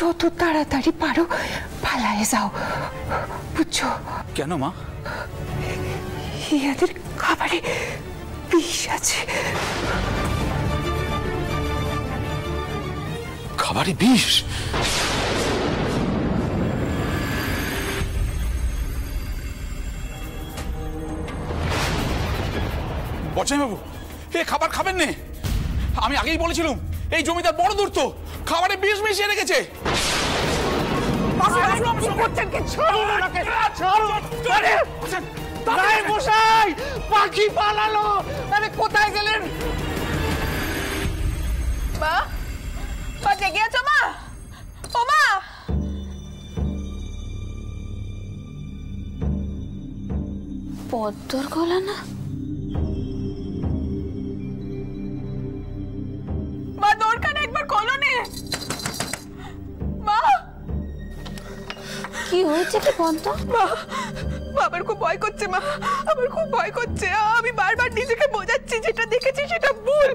যত তাড়াতাড়ি পারো পালায়ে যাও, বুঝছো? কেন মা? এদের খাবারে বিষ আছে। খাবারে বিষ? বচাই বাবু, এ খাবার খাবেন না। আমি আগেই বলেছিলাম এই জমিদার বড় দূর, তো খাবারে বিষ মিশিয়ে রেখেছে। পাখি পালালো। আরে কোথায় গেলেন? মা, মা জেগে আছো মা? ও মা, পদ্মর গলা না? মা দরকার একবার খোলো নে। মা, কি হয়েছে কি পদ্ম? মা, আমার খুব ভয় করছে মা, আমার খুব ভয় করছে। আমি বারবার নিজেকে বোঝাচ্ছি যেটা দেখেছি সেটা ভুল,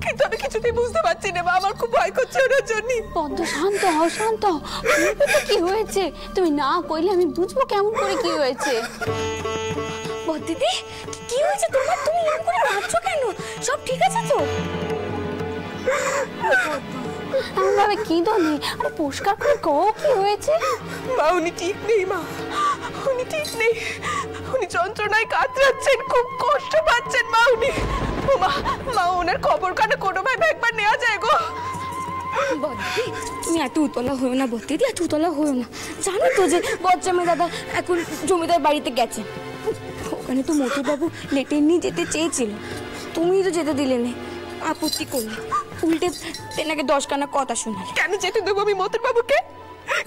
কিন্তু আমি কিছুতেই বুঝতে পারছি না মা, আমার খুব ভয় করছে ওনার জন্য। পদ্ম শান্ত হও, শান্ত হও। কি হয়েছে তুমি না কইলে আমি বুঝবো কেমন করে কি হয়েছে। দিদি কি হয়েছে তোমার? তুমি এরকম করে ভাবছো কেন? সব ঠিক আছে তো? এমন ভাবে কি দোনি? আরে পরিষ্কার করে কও কি হয়েছে। মা উনি ঠিক নেই মা, উনি ঠিক নেই। উনি যন্ত্রণায় কাতরাচ্ছেন, খুব কষ্ট পাচ্ছেন মা উনি। মা, মা ওনার খবর কানে কোনোভাবে একবার নেওয়া যায় গো। বদ্দি তুমি এত উতলা হয়েও না, বদ্দিদি এত উতলা হয়েও না। জানো তো যে বজ্জামাই দাদা এখন জমিদার বাড়িতে গেছে। ওখানে তো মতুবাবু লেটার নিয়ে যেতে চেয়েছিল, তুমি তো যেতে দিলে না, আপত্তি করলে। উল্টে তেনাকে 10 খানা কথা শোনালে। কেন যেতে দেবো আমি মতুর বাবুকে?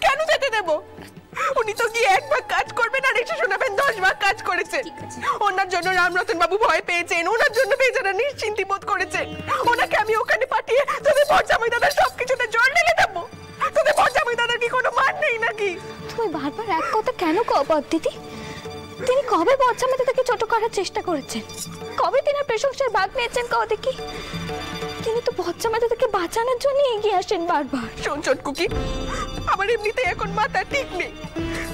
কেন যেতে দেবো? উনি তো গিয়ে 1 ভাগ কাজ করবেন আর এসে শোনাবেন 10 ভাগ কাজ করেছে। ওনার জন্য রামরতন বাবু ভয় পেয়েছেন, ওনার জন্য বেচারা নিশ্চিন্তি বোধ করেছেন। ওনাকে আমি ওখানে পাঠিয়ে তোদের বজ্জামাই দাদার সবকিছুতে জল ঢেলে দেবো? তোদের বজ্জামাই দাদার কি কোনো মান নেই নাকি? তুমি বারবার এক কথা কেন কও বদ্দিদি? তিনি কবে বজ্জামাই দাদাকে ছোট করার চেষ্টা করেছেন? কবে তিনি প্রশংসার ভাগ নিয়েছেন? কও দেখি। তিনি তো বজ্জামাই দাদাকে বাঁচানোর জন্য এগিয়ে আসেন বারবার। শোন চটকুকি, আমার এমনিতে এখন মাথা ঠিক নেই।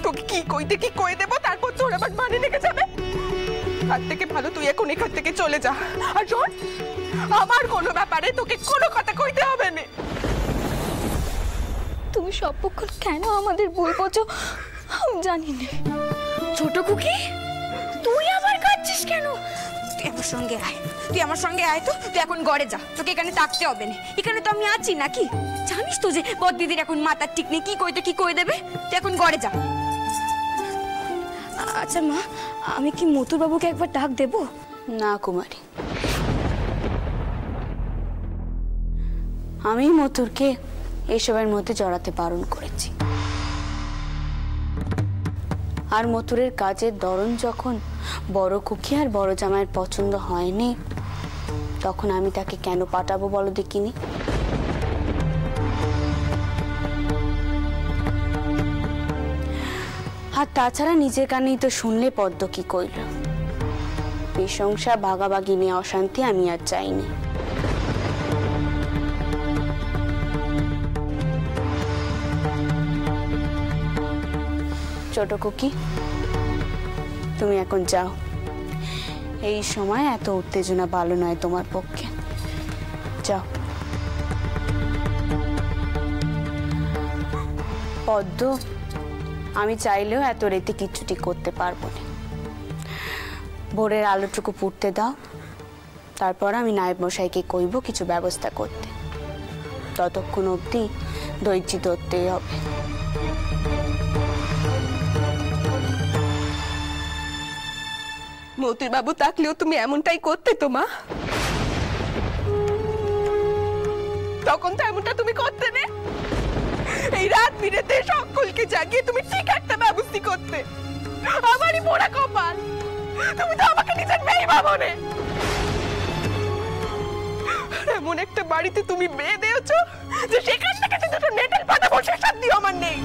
তোকে কি কইতে কি কই দেবো, তারপর তোর আবার মানে লেগে যাবে। তার থেকে ভালো তুই এখন এখান থেকে চলে যা। আর শোন, আমার কোনো ব্যাপারে তোকে কোনো কথা কইতে হবে না। তুমি সব পক্ষ কেন আমাদের বই বোঝো আমি জানি না। ছোট কুকি, তুই আবার কাঁদছিস কেন? তুই আমার সঙ্গে আয়, তুই আমার সঙ্গে আয় তো। তুই এখন ঘরে যা, তোকে এখানে থাকতে হবে না। এখানে তো আমি আছি নাকি? জানিস তো যে বদ্দিদির এখন মাথার ঠিক নেই, কি কইতে কি কই দেবে। তুই এখন ঘরে যা। আচ্ছা মা, আমি কি মতুর বাবুকে একবার ডাক দেব? না কুমারী, আমি মতুরকে এইসবের মধ্যে জড়াতে বারণ করেছি। আর মতুরের কাজের ধরন যখন বড় কুকি আর বড় জামাইয়ের পছন্দ হয়নি, তখন আমি তাকে কেন পাঠাবো বলো দেখিনি? আর তাছাড়া নিজের কানেই তো শুনলে পদ্ম কি কইল। এই সংসার ভাগাভাগি নিয়ে অশান্তি আমি আর চাইনি। ছোট কুকি, তুমি এখন যাও। এই সময় এত উত্তেজনা ভালো নয় তোমার পক্ষে। যাও। পদ্ম, আমি চাইলেও এত রেতে কিচ্ছুটি করতে পারবো না। ভোরের আলোটুকু পুড়তে দাও, তারপর আমি নায়েব মশাইকে কইব কিছু ব্যবস্থা করতে। ততক্ষণ অবধি ধৈর্য ধরতেই হবে। মতুর বাবু থাকলেও তুমি এমনটাই করতে তো মা? তখন তো এমনটা তুমি করতে না। এই রাত বিরেতে সকলকে জাগিয়ে তুমি ঠিক একটা ব্যবস্থা করতে। আমারই পোড়া কপাল, তুমি তো আমাকে নিজের মেয়ে ভাবো না। এমন একটা বাড়িতে তুমি বিয়ে দিয়েছো যে সেখান থেকে দুটো নেটেল পাতা বসে শান্তি আমার নেই।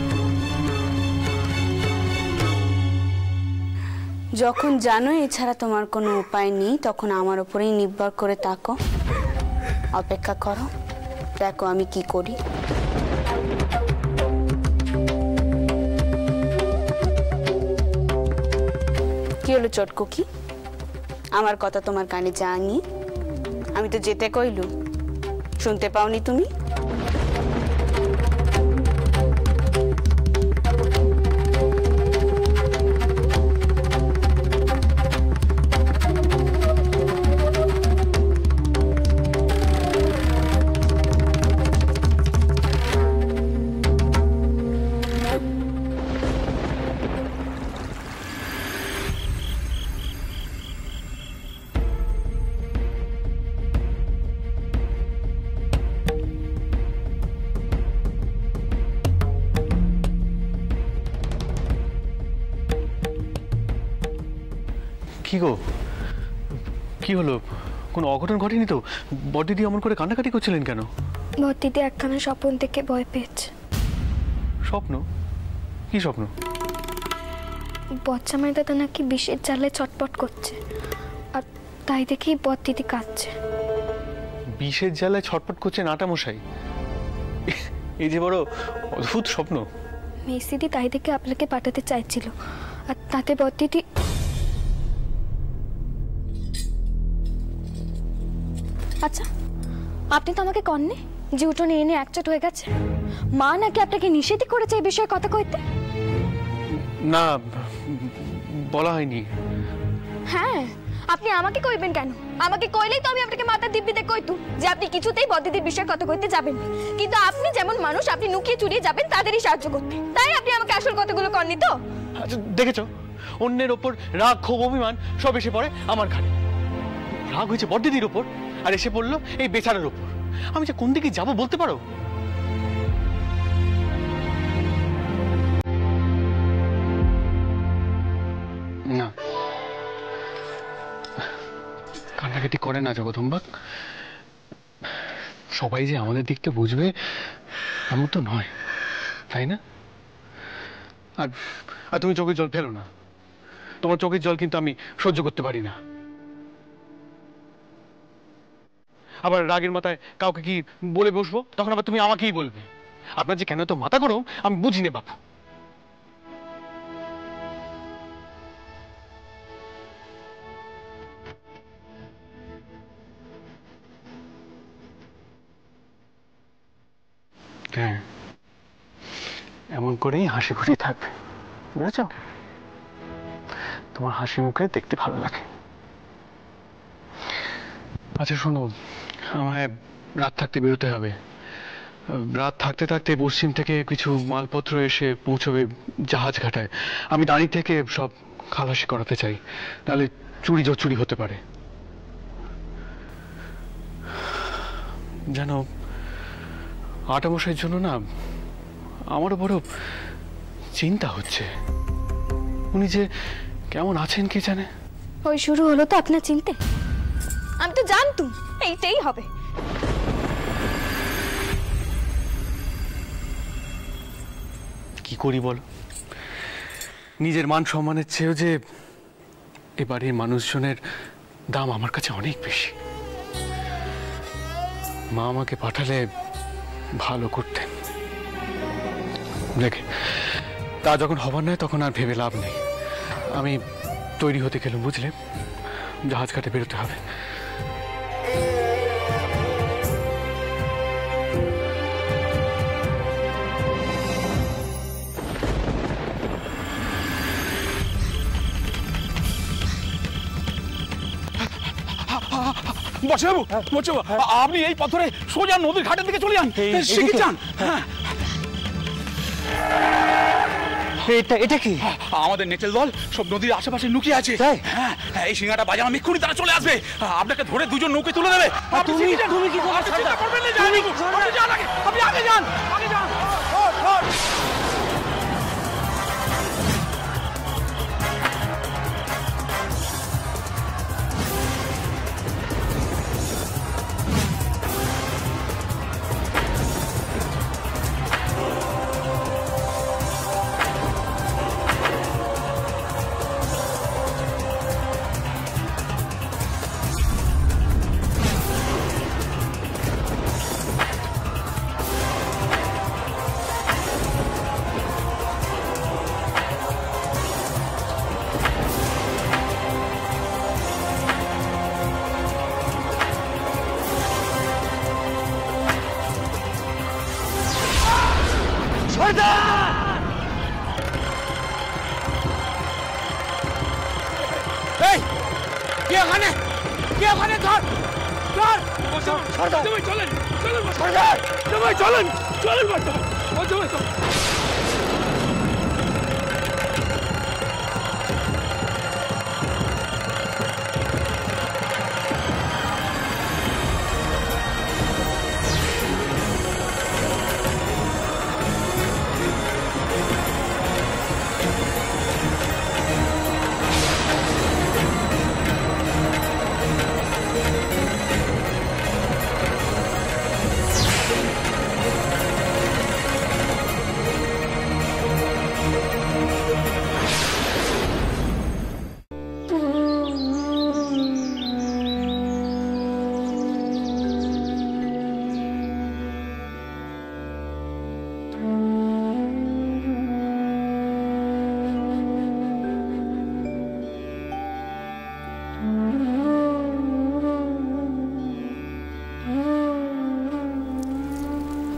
যখন জানো এছাড়া তোমার কোনো উপায় নেই, তখন আমার উপরেই নির্ভর করে থাকো। অপেক্ষা করো, দেখো আমি কি করি। হলো চটকুকি? আমার কথা তোমার কানে যায়নি? আমি তো যেতে কইলু, শুনতে পাওনি তুমি? কি গো, কি হলো? কোনো অঘটন ঘটেনি তো? বড়দিদি অমন করে কান্নাকাটি করছিলেন কেন? বড়দিদি একখানা স্বপ্ন থেকে ভয় পেয়েছে। স্বপ্ন? কি স্বপ্ন? বচ্চামাই দাদা নাকি বিষের জ্বালে ছটপট করছে, আর তাই দেখেই বড়দিদি কাঁদছে। বিষের জ্বালায় ছটপট করছে নাটামশাই? এই যে বড় অদ্ভুত স্বপ্ন। মেসিদি তাই দেখে আপনাকে পাঠাতে চাইছিল, আর তাতে বড়দিদি। আচ্ছা, আপনি তো আমাকে কননি যে উঠোনে এনে একচট হয়ে গেছে? মা নাকি আপনাকে নিষেধই করেছে এই বিষয়ে কথা কইতে? না, বলা হয়নি। হ্যাঁ, আপনি আমাকে কইবেন কেন? আমাকে কইলেই তো আমি আপনাকে মাথা দিব্যিতে কইতু যে আপনি কিছুতেই বড়দিদির বিষয়ে কথা কইতে যাবেন না। কিন্তু আপনি যেমন মানুষ, আপনি লুকিয়ে চুরিয়ে যাবেন তাদেরই সাহায্য করতে। তাই আপনি আমাকে আসল কথাগুলো কননি তো? আচ্ছা, দেখেছো, অন্যের ওপর রাগ, ক্ষোভ, অভিমান সব এসে পড়ে আমার ঘাড়ে। রাগ হয়েছে বড়দিদির ওপর, আর এসে পড়লো এই বেচারার ওপর। আমি যে কোন দিকে যাবো বলতে পারো? না, কান্নাকাটি করে না জগদম্বাক। সবাই যে আমাদের দিকটা বুঝবে এমন তো নয়, তাই না? আর তুমি চোখের জল ফেলো না। তোমার চোখের জল কিন্তু আমি সহ্য করতে পারি না। আবার রাগের মাথায় কাউকে কি বলে বসবো, তখন আবার তুমি আমাকেই বলবে। আপনার যে কেন তো মাথা গরম আমি বুঝি নে বাপু। হ্যাঁ, এমন করেই হাসি খুশি থাকবে, বুঝেছ? তোমার হাসি মুখে দেখতে ভালো লাগে। আচ্ছা শোনো, আমায় রাত থাকতে বেরোতে হবে। রাত থাকতে থাকতে পশ্চিম থেকে কিছু মালপত্র এসে পৌঁছবে জাহাজ ঘাটায়। আমি দাঁড়িয়ে থেকে সব খালাসি করাতে চাই, তাহলে চুরি হতে পারে। জানো, আটামশাইয়ের জন্য না আমারও বড় চিন্তা হচ্ছে। উনি যে কেমন আছেন কে জানে। ওই শুরু হলো তো আপনার চিনতে? আমি তো জানতুম এইটাই হবে। কি করি বল? নিজের মান সম্মানের চেয়েও যে এবারের মানুষজনের দাম আমার কাছে অনেক বেশি। মা আমাকে পাঠালে ভালো করতেন, দেখে তা যখন হবার নয় তখন আর ভেবে লাভ নেই। আমি তৈরি হতে গেলাম, বুঝলে? জাহাজ ঘাটে বেরোতে হবে। বর্ষাবাবু, আপনি এই পথরে সোজা নদীর ঘাটের দিকে চলে যান। যান। এটা কি? আমাদের নেটেল দল সব নদীর আশেপাশে লুকিয়ে আছে। হ্যাঁ, এই সিঙ্গাটা বাজানো এক্ষুনি তারা চলে আসবে। আপনাকে ধরে দুজন নৌকে তুলে দেবে। তুমি কি আপনি আগে যান, আগে যান। এই কে ওখানে ধর ধর চলেন চলেন চলেন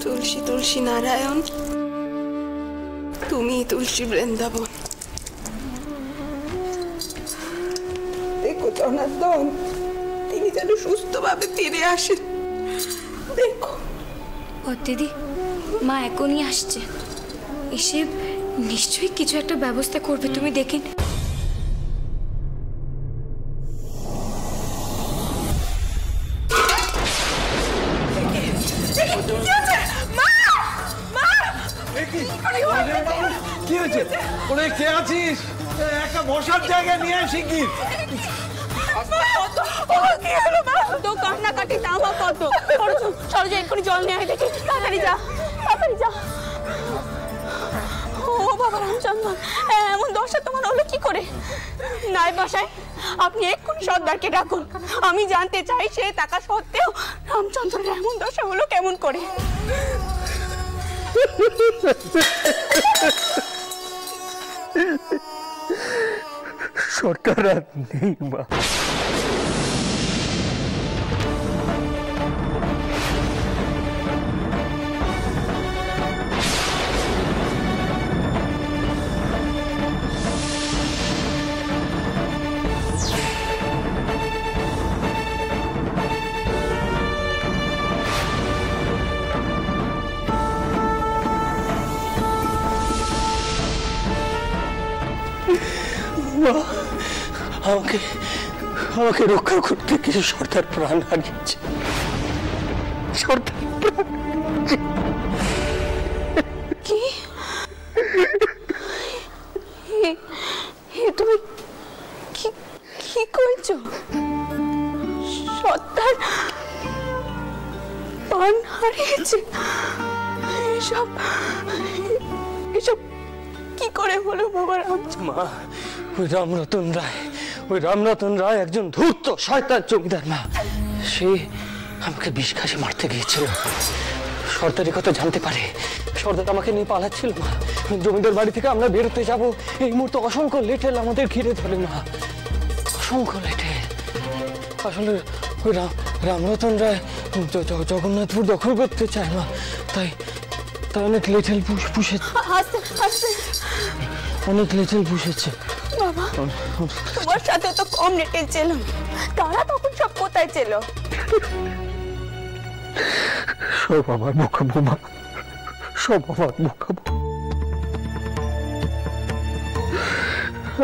তুলসী তুলসী নারায়ণ, তুমি তুলসী বৃন্দাবন। দেখো জনার্দন, তিনি যেন সুস্থভাবে ফিরে আসেন। দেখো দিদি, মা এখনই আসছে, এসে নিশ্চয়ই কিছু একটা ব্যবস্থা করবে, তুমি দেখে। কি হয়েছে? ওরে কে আছিস? একটা বসার জায়গা নিয়ে শিগগির। তো কান্নাকাটি তামা কত সরজ এক্ষুনি জল নিয়ে আয়, দেখি তাড়াতাড়ি যা। ও বাবা রামচন্দ্রন, এমন দশা তোমার হলো কি করে? নাই বাসায় আপনি এক্ষুনি সর্দারকে ডাকুন। আমি জানতে চাই সে টাকা সত্ত্বেও রামচন্দ্রের এমন দশা হলো কেমন করে। সরকার আর নেই মা। আমাকে রক্ষা করতে কিছু সর্দার প্রাণ হারিয়েছে। কি তুমি কি করছো? সর্দার প্রাণ হারিয়েছে? এসব কি করে হলো বাবা রামচন্দ্র? মা, ওই রামরতন রায় একজন ধূর্ত শয়তান জমিদার মা। সে আমাকে বিষ খাসি মারতে গিয়েছিল। সর্দারের কথা জানতে পারে, সর্দার আমাকে নিয়ে পালাচ্ছিল মা। জমিদার বাড়ি থেকে আমরা বেরোতে যাব, এই মুহূর্তে অসংখ্য লেঠেল আমাদের ঘিরে ধরে মা, অসংখ্য লেঠেল। আসলে ওই রামরতন রায় জগন্নাথপুর দখল করতে চায় মা, তাই অনেক লেঠেল পুষেছে। বাবা, তোমার সাথে তো কম লেঠেল ছিল, তারা তখন সব কোথায় ছিল? সব আমার বোকাবো মা, সব আমার বোকাবো।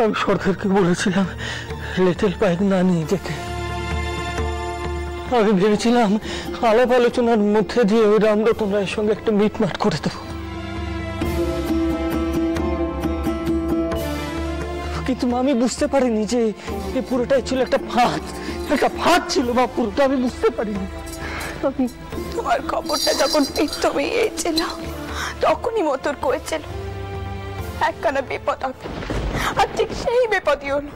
আমি সরকারকে বলেছিলাম লেটেল পাইক না নিয়ে যেতে। আমি ভেবেছিলাম আলাপ আলোচনার মধ্যে দিয়ে ওই রামরতন রায়ের সঙ্গে একটা মিটমাট করে দেবো, কিন্তু আমি বুঝতে পারিনি যে এই পুরোটাই ছিল একটা ফাঁদ ছিল বা পুরোটা আমি বুঝতে পারিনি। তোমার খবরটা যখন পিত্ত হয়েছিল তখনই মতর করেছিল একখানা বিপদ হবে, আর ঠিক সেই বিপদই হলো।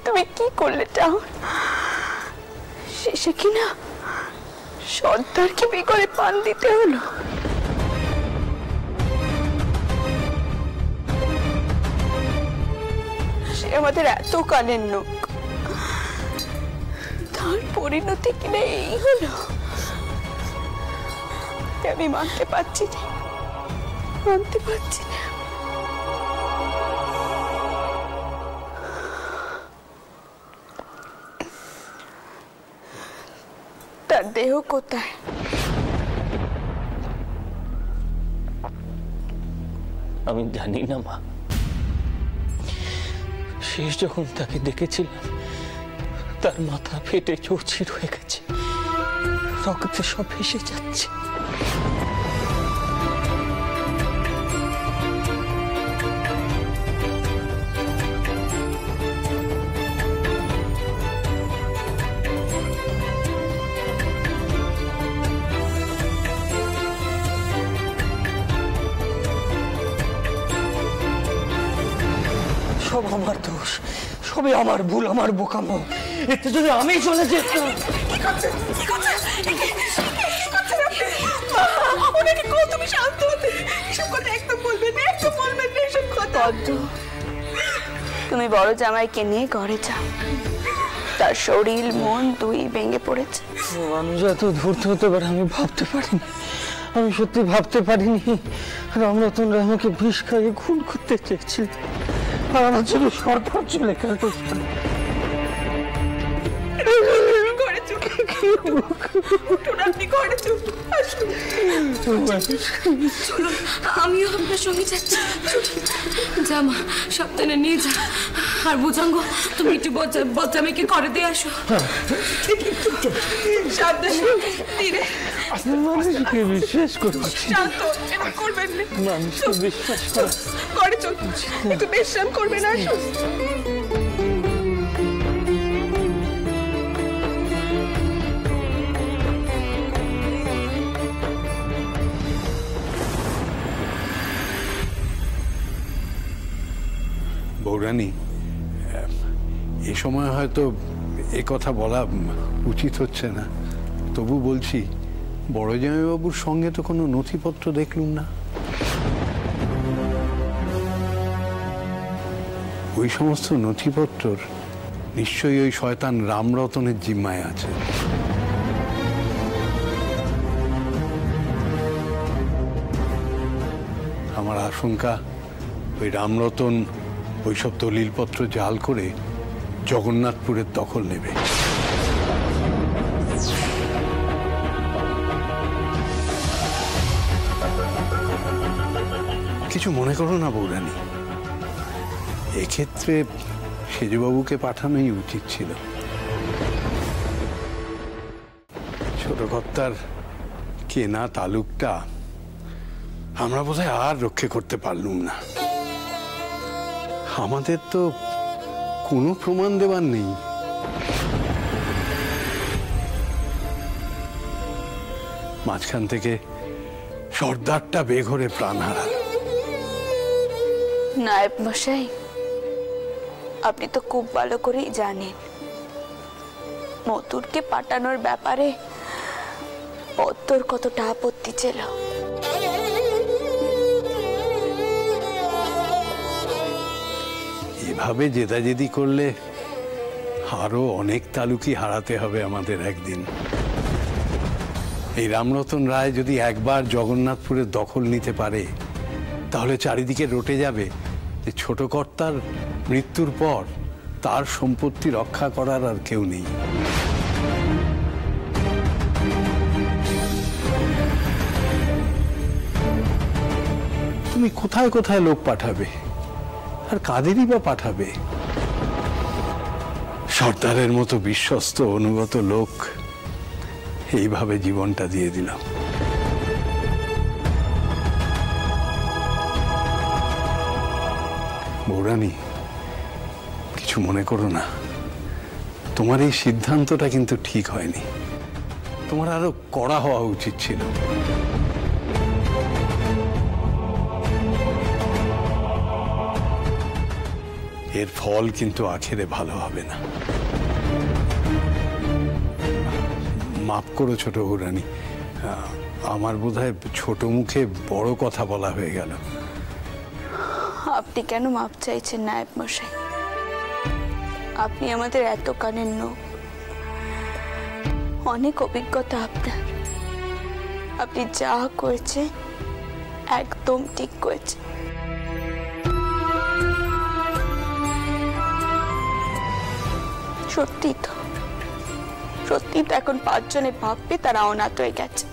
তুমি কি করলে টাউন? শেষে কিনা সর্দারকে বি করে পান দিতে হলো। সে আমাদের এত কালের লোক, তার পরিণতি কিনা এই হলো। আমি মানতে পারছি না, মানতে পারছি না। তার দেহ কোথায়? আমি জানি না মা। শেষ যখন তাকে দেখেছিলাম তার মাথা ফেটে চৌচির হয়ে গেছে, রক্তে সব ভেসে যাচ্ছে। সব আমার দোষ, সবই আমার ভুল, আমার বোকামো। এতে যদি আমি চলে যেতাম। তুমি শান্ত হতে, এসব কথা একদম বলবেন না, একদম বলবেন না এসব কথা। তুমি বড় জামাইকে নিয়ে ঘরে যাও, তার শরীর মন দুই ভেঙে পড়েছে। মানুষ এত ধূর্ত হতে পারে আমি ভাবতে পারিনি, আমি সত্যি ভাবতে পারিনি। রামরতন রায় আমাকে বিষ খাইয়ে খুন করতে চেয়েছিল, আর আমার জন্য সরকার চলে গেল। ঘরে চলুন, আপনি ঘরে চলুন, আসুন। আমিও আপনার সঙ্গে যাচ্ছি। জামা সাবধানে নিয়ে যা, আর বুঝাঙ্গ তুমি একটু বজ্জামাইকে ঘরে দিয়ে আসো। সাবধানে ধীরে। মানুষকে বিশ্বাস করছি, শান্ত, এবার করবেন না। মানুষকে বিশ্বাস করা। ঘরে চলুন, একটু বিশ্রাম করবেন, আসুন। বৌরানী, এ সময় হয়তো এ কথা বলা উচিত হচ্ছে না, তবু বলছি, বড় জামাইবাবুর সঙ্গে তো কোনো নথিপত্র দেখলুম না। ওই সমস্ত নথিপত্র নিশ্চয়ই ওই শয়তান রামরতনের জিম্মায় আছে। আমার আশঙ্কা ওই রামরতন ওইসব দলিলপত্র জাল করে জগন্নাথপুরের দখল নেবে। কিছু মনে করো না বৌরানী, এক্ষেত্রে সেজবাবুকে পাঠানোই উচিত ছিল। ছোট কর্তার কেনা তালুকটা আমরা বোধহয় আর রক্ষে করতে পারলুম না। আমাদের তো কোনো প্রমাণ দেবার নেই। মাঝখান থেকে সর্দারটা বেঘরে প্রাণ হারাল। নায়েব মশাই, আপনি তো খুব ভালো করেই জানেন মতুরকে পাঠানোর ব্যাপারে পদ্মর কতটা আপত্তি ছিল। এভাবে জেদাজেদি করলে আরো অনেক তালুকি হারাতে হবে আমাদের একদিন। এই রামরতন রায় যদি একবার জগন্নাথপুরের দখল নিতে পারে, তাহলে চারিদিকে রটে যাবে যে ছোট কর্তার মৃত্যুর পর তার সম্পত্তি রক্ষা করার আর কেউ নেই। তুমি কোথায় কোথায় লোক পাঠাবে, আর কাদেরই বা পাঠাবে? সর্দারের মতো বিশ্বস্ত অনুগত লোক এইভাবে জীবনটা দিয়ে দিলাম। বৌরানী, কিছু মনে করো না, তোমার এই সিদ্ধান্তটা কিন্তু ঠিক হয়নি। তোমার আরো কড়া হওয়া উচিত ছিল। এর ফল কিন্তু আখেরে ভালো হবে না। মাফ করো ছোট বৌরানী, আমার বোধহয় ছোট মুখে বড় কথা বলা হয়ে গেল। আপনি কেন মাপ চাইছেন নায়েব মশাই? আপনি আমাদের এত কানের নোখ, অনেক অভিজ্ঞতা আপনার। আপনি যা করেছে একদম ঠিক করেছে। সত্যি তো এখন 5 জনে ভাববে তারা অনাথ হয়ে গেছে।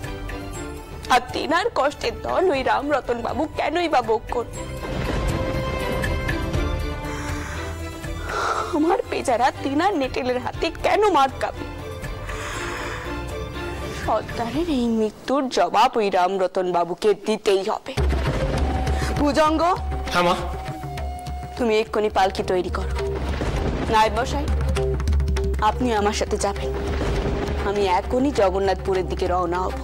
আর তিনার কষ্টের ধন ওই রামরতন বাবু কেনই বা ভোগ করবে? আমার বেচারা তিনার নেটেলের হাতে কেন মার খাবে? সর্দারের এই মৃত্যুর জবাব ওই রামরতন বাবুকে দিতেই হবে। ভুজঙ্গ, হ্যাঁ মা, তুমি এক্ষুনি পালকি তৈরি করো। নায়েব মশাই, আপনি আমার সাথে যাবেন। আমি এখনই জগন্নাথপুরের দিকে রওনা হব।